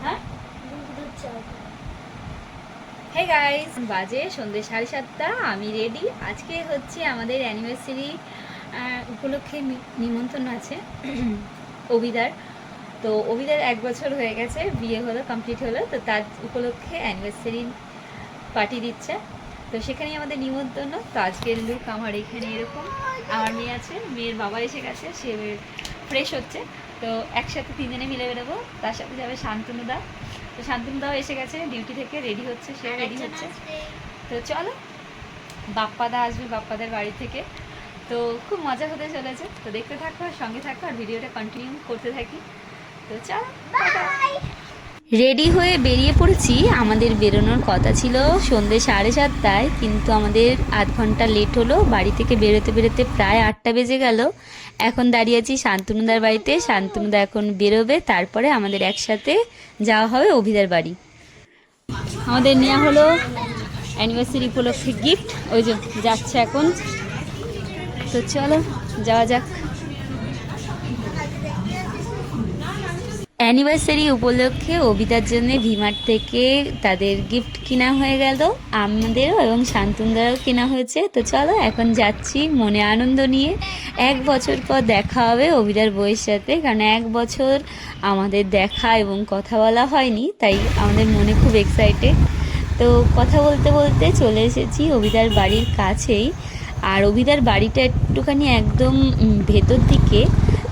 হ্যাঁ hey guys, বাজে সন্ধ্যে 7:30। আমি রেডি। আজকে হচ্ছে আমাদের অ্যানিভার্সারি উপলক্ষে নিমন্ত্রণ আছে অভিদার। তো অভিদার 1 বছর হয়ে গেছে, বিয়ে হলো, কমপ্লিট হলো। তো তার উপলক্ষে অ্যানিভার্সারি পার্টি দিচ্ছে, তো সেখানেই আমাদের নিমন্ত্রণ। তো আজকের লুক আমার এখানে এরকম। আমার মেয়ে আছে, মেয়ের বাবা এসে গেছে, সে ফ্রেশ হচ্ছে। তো একসাথে 3 জনে মিলে বেরোবো। তার সাথে যাবে শান্তনুদা। তো শান্তনুদাও এসে গেছে ডিউটি থেকে, রেডি হচ্ছে, সে রেডি হচ্ছে। তো চলো, বাপ্পাদা আসবে বাপ্পাদের বাড়ি থেকে। তো খুব মজা হতে চলেছে। তো দেখতে থাকো আর সঙ্গে থাকো, আর ভিডিওটা কন্টিনিউ করতে থাকি। তো চলো, রেডি হয়ে বেরিয়ে পড়েছি। আমাদের বেরোনোর কথা ছিল সন্ধ্যে 7:30টায়, কিন্তু আমাদের আধ ঘন্টা লেট হলো। বাড়ি থেকে বেরোতে বেরোতে প্রায় 8টা বেজে গেল। এখন দাঁড়িয়ে আছি শান্তনুদার বাড়িতে। শান্তনুদা এখন বেরোবে, তারপরে আমাদের একসাথে যাওয়া হবে অভিদার বাড়ি। আমাদের নেওয়া হলো অ্যানিভার্সারি উপলক্ষে গিফট, ওই যে যাচ্ছে এখন। তো চলো যাওয়া যাক। অ্যানিভার্সারি উপলক্ষে অভিদার জন্য ভিমার্ট থেকে তাদের গিফট কেনা হয়ে গেল, আমাদেরও এবং শান্তনুদারও কেনা হয়েছে। তো চলো এখন যাচ্ছি মনে আনন্দ নিয়ে। 1 বছর পর দেখা হবে অভিদার বউয়ের সাথে, কারণ 1 বছর আমাদের দেখা এবং কথা বলা হয়নি, তাই আমাদের মনে খুব এক্সাইটেড। তো কথা বলতে বলতে চলে এসেছি অভিদার বাড়ির কাছেই। আর অভিদার বাড়িটা একটুখানি একদম ভেতর দিকে,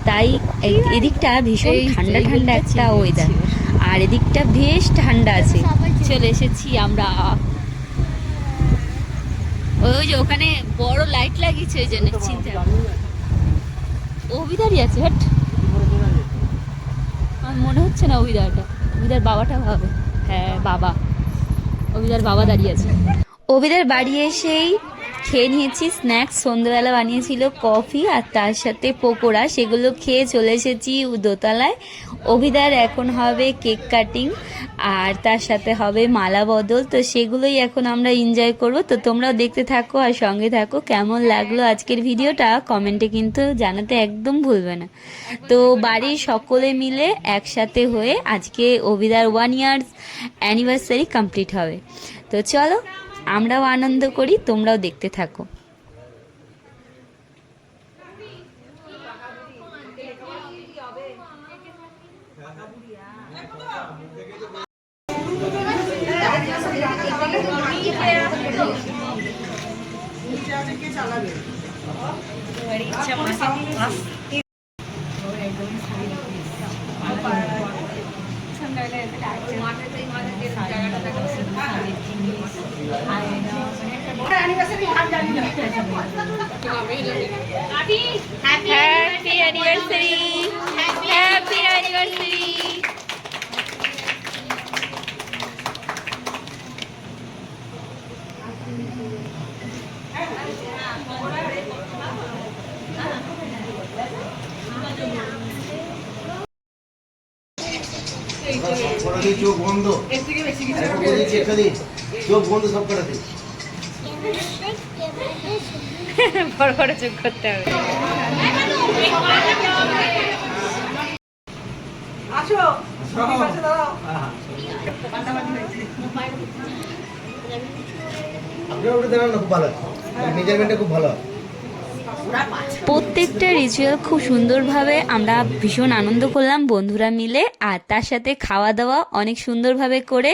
তাই এদিকটা ভীষণ ঠান্ডা ঠান্ডা একটা ওয়েদার, আর এদিকটা বেশ ঠান্ডা আছে। চলে এসেছি আমরা। ওই যে ওখানে বড় লাইট লাগিয়েছে, ওই জন্য চিন্তা। অভিদারই আছে, হ্যাট আমার মনে হচ্ছে না অভিদারটা, অভিদার বাবাটা হবে। হ্যাঁ বাবা, অভিদার বাবা দাঁড়িয়ে আছে। অভিদার বাড়ি এসেই খেয়ে নিয়েছি স্ন্যাক্স। সন্ধ্যেবেলা বানিয়েছিল কফি আর তার সাথে পকোড়া, সেগুলো খেয়ে চলে এসেছি দোতলায়। অভিদার এখন হবে কেক কাটিং, আর তার সাথে হবে মালা বদল। তো সেগুলোই এখন আমরা এনজয় করব। তো তোমরাও দেখতে থাকো আর সঙ্গে থাকো। কেমন লাগলো আজকের ভিডিওটা কমেন্টে কিন্তু জানাতে একদম ভুলবে না। তো বাড়ির সকলে মিলে একসাথে হয়ে আজকে অভিদার 1 ইয়ার্স অ্যানিভার্সারি কমপ্লিট হবে। তো চলো আমরাও আনন্দ করি, তোমরাও দেখতে থাকো। Happy anniversary! Happy anniversary! চোখ বন্ধ, চোখ বন্ধ সব করাতে। বড় বড় চোখ করতে হবে। আসো খুব ভালো, মেজারমেন্টটা খুব ভালো। প্রত্যেকটা রিচুয়াল খুব সুন্দরভাবে আমরা ভীষণ আনন্দ করলাম বন্ধুরা মিলে, আর তার সাথে খাওয়া দাওয়া অনেক সুন্দরভাবে করে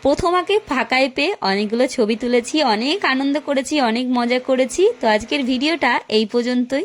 প্রথমাকে ফাঁকায় পেয়ে অনেকগুলো ছবি তুলেছি, অনেক আনন্দ করেছি, অনেক মজা করেছি। তো আজকের ভিডিওটা এই পর্যন্তই।